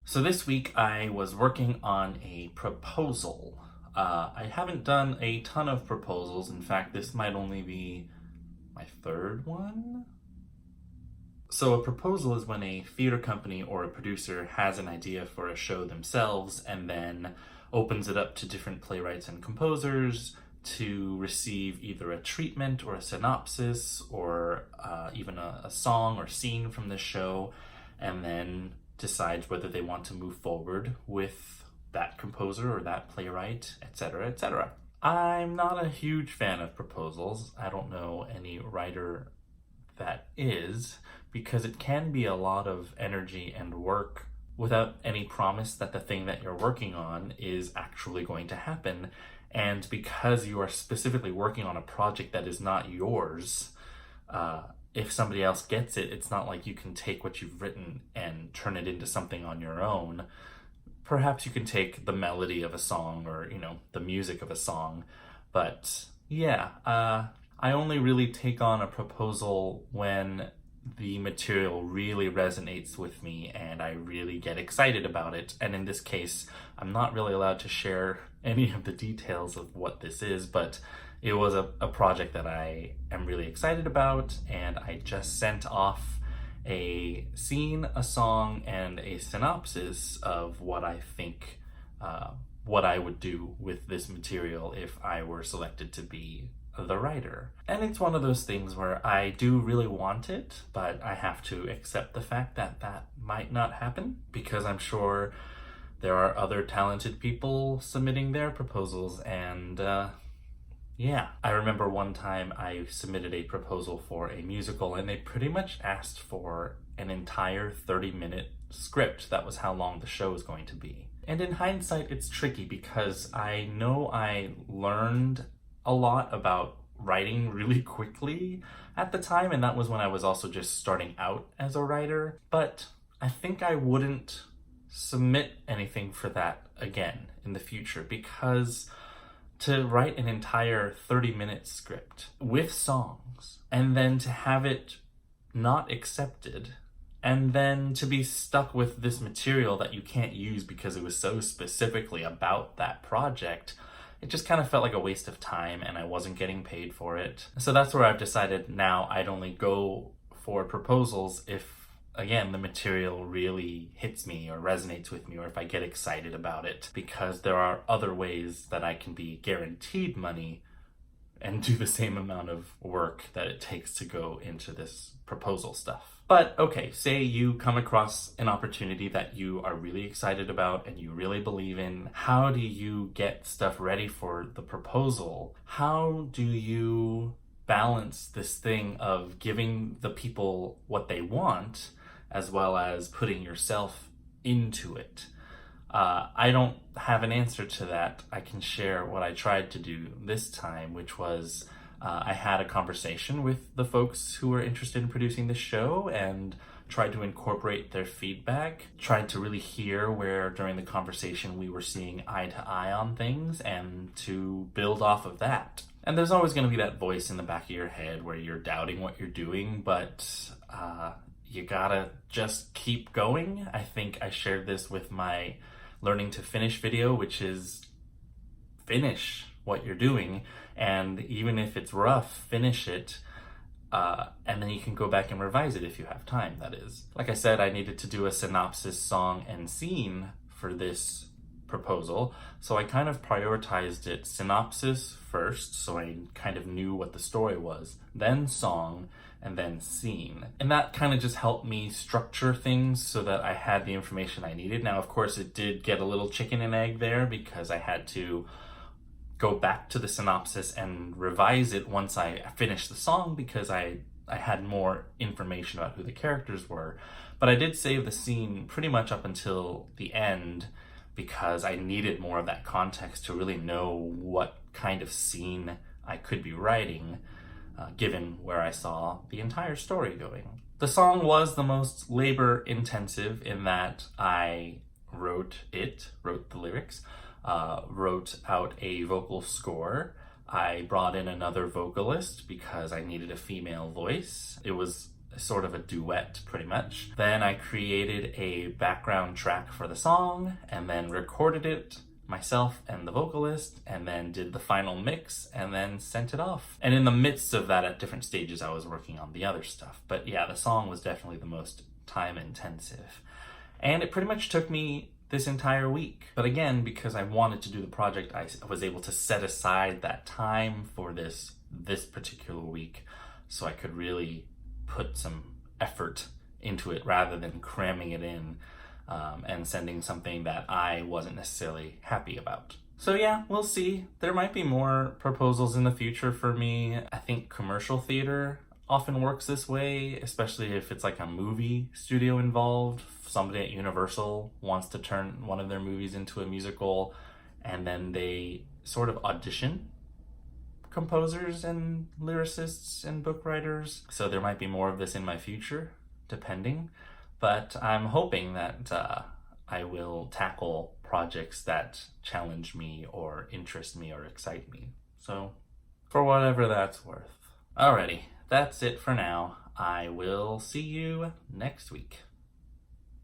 So this week I was working on a proposal. I haven't done a ton of proposals. In fact, this might only be my third one. So a proposal is when a theater company or a producer has an idea for a show themselves and then opens it up to different playwrights and composers to receive either a treatment or a synopsis or even a song or scene from the show, and then decides whether they want to move forward with that composer or that playwright, etc., etc. I'm not a huge fan of proposals. I don't know any writer that is, because it can be a lot of energy and work without any promise that the thing that you're working on is actually going to happen. And because you are specifically working on a project that is not yours, if somebody else gets it, it's not like you can take what you've written and turn it into something on your own. Perhaps you can take the melody of a song or, the music of a song. But yeah, I only really take on a proposal when the material really resonates with me and I really get excited about it. And in this case, I'm not really allowed to share any of the details of what this is, but it was a project that I am really excited about, and I just sent off a scene, a song, and a synopsis of what I think, what I would do with this material if I were selected to be the writer. And it's one of those things where I do really want it, but I have to accept the fact that that might not happen, because I'm sure there are other talented people submitting their proposals, and yeah. I remember one time I submitted a proposal for a musical and they pretty much asked for an entire 30-minute script. That was how long the show was going to be. And in hindsight, it's tricky because I know I learned a lot about writing really quickly at the time, and that was when I was also just starting out as a writer. But I think I wouldn't submit anything for that again in the future, because to write an entire 30-minute script with songs and then to have it not accepted and then to be stuck with this material that you can't use because it was so specifically about that project, it just kind of felt like a waste of time and I wasn't getting paid for it. So that's where I've decided now I'd only go for proposals if, again, the material really hits me or resonates with me, or if I get excited about it, because there are other ways that I can be guaranteed money and do the same amount of work that it takes to go into this proposal stuff. But okay, say you come across an opportunity that you are really excited about and you really believe in. How do you get stuff ready for the proposal? How do you balance this thing of giving the people what they want as well as putting yourself into it? I don't have an answer to that. I can share what I tried to do this time, which was I had a conversation with the folks who were interested in producing the show and tried to incorporate their feedback, tried to really hear where during the conversation we were seeing eye to eye on things and to build off of that. And there's always going to be that voice in the back of your head where you're doubting what you're doing, but you gotta just keep going. I think I shared this with my learning to finish video, which is finish what you're doing, and even if it's rough, finish it, and then you can go back and revise it if you have time, that is. Like I said, I needed to do a synopsis, song, and scene for this proposal, so I kind of prioritized it synopsis first, so I kind of knew what the story was, then song, and then scene. And that kind of just helped me structure things so that I had the information I needed. Now, of course, it did get a little chicken and egg there because I had to go back to the synopsis and revise it once I finished the song, because I had more information about who the characters were. But I did save the scene pretty much up until the end because I needed more of that context to really know what kind of scene I could be writing, given where I saw the entire story going. The song was the most labor intensive in that I wrote the lyrics, wrote out a vocal score. I brought in another vocalist because I needed a female voice. It was sort of a duet pretty much. Then I created a background track for the song and then recorded it myself and the vocalist, and then did the final mix and then sent it off. And in the midst of that, at different stages, I was working on the other stuff. But yeah, the song was definitely the most time intensive. And it pretty much took me this entire week. But again, because I wanted to do the project, I was able to set aside that time for this particular week so I could really put some effort into it rather than cramming it in and sending something that I wasn't necessarily happy about. So yeah, we'll see. There might be more proposals in the future for me. I think commercial theater often works this way, especially if it's like a movie studio involved. Somebody at Universal wants to turn one of their movies into a musical, and then they sort of audition composers and lyricists and book writers. So there might be more of this in my future, depending. But I'm hoping that I will tackle projects that challenge me or interest me or excite me. So, for whatever that's worth. Alrighty, that's it for now. I will see you next week.